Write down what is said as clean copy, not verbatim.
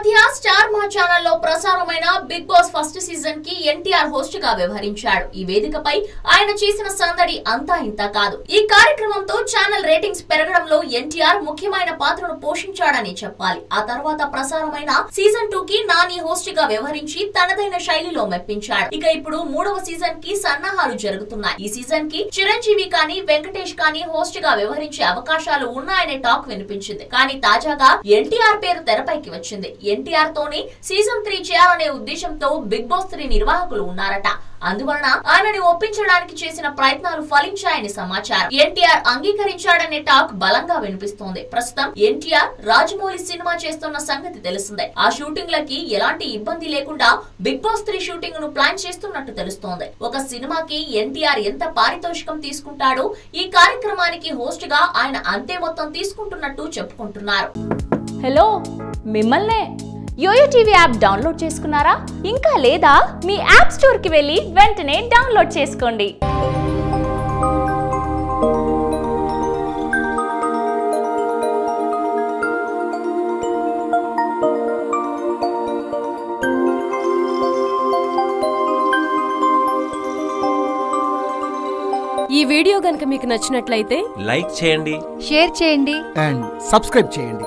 మధ్య స్టార్ మా ఛానల్లో ప్రసారమైన బిగ్ బాస్ ఫస్ట్ సీజన్ కి ఎన్టీఆర్ హోస్ట్ గా వ్యవహరించాడు. ఈ వేదికపై ఆయన చేసిన సందడి అంతా ఇంత కాదు. ఈ కార్యక్రమంతో ఛానల్ రేటింగ్స్ పెరగడంలో ఎన్టీఆర్ ముఖ్యమైన పాత్రను పోషించాడని చెప్పాలి. ఆ తర్వాత ప్రసారమైన సీజన్ 2 కి నాని హోస్ట్ గా వ్యవహరించి తనదైన శైలిలో మెప్పించాడు. ఇక ఇప్పుడు 3వ సీజన్ కి సన్నాహాలు జరుగుతున్నాయి. ఈ సీజన్ కి చిరంజీవి కానీ వెంకటేష్ కానీ హోస్ట్ గా వ్యవహరించే అవకాశాలు ఉన్నాయనే టాక్ వినిపించింది. కానీ తాజాగా ఎన్టీఆర్ పేరు తెరపైకి వచ్చింది. ఎన్టీఆర్ తోనే సీజన్ 3 చేయాలనే ఉద్దేశంతో బిగ్ బాస్ 3 నిర్వాహకులు ఉన్నారట. అందువలన ఆయనని ఒప్పించడానికి చేసిన ప్రయత్నాలు ఫలించాయని సమాచారం. ఎన్టీఆర్ అంగీకరించాడనే టాక్ బలంగా వినిపిస్తోంది. ప్రస్తుతం ఎన్టీఆర్ రాజమౌళి సినిమా చేస్తున్న సంగతి తెలిసిందే. ఆ షూటింగ్ లకి ఎలాంటి ఇబ్బంది లేకుండా బిగ్ బాస్ 3 షూటింగ్ ను ప్లాన్ చేస్తున్నట్టు తెలుస్తోంది. ఒక సినిమాకి ఎన్టీఆర్ ఎంత పారితోషికం తీసుకుంటాడో ఈ కార్యక్రమానికి హోస్ట్ గా ఆయన అంతే మొత్తం తీసుకుంటున్నట్టు చెప్పుకుంటున్నారు. హలో, మిమ్మల్నే యోయో టీవీ యాప్ డౌన్లోడ్ చేసుకున్నారా? ఇంకా లేదా? మీ యాప్ స్టోర్ కి వెళ్ళి వెంటనే డౌన్లోడ్ చేసుకోండి. ఈ వీడియో గనుక మీకు నచ్చినట్లయితే లైక్ చేయండి, షేర్ చేయండి అండ్ సబ్స్క్రైబ్ చేయండి.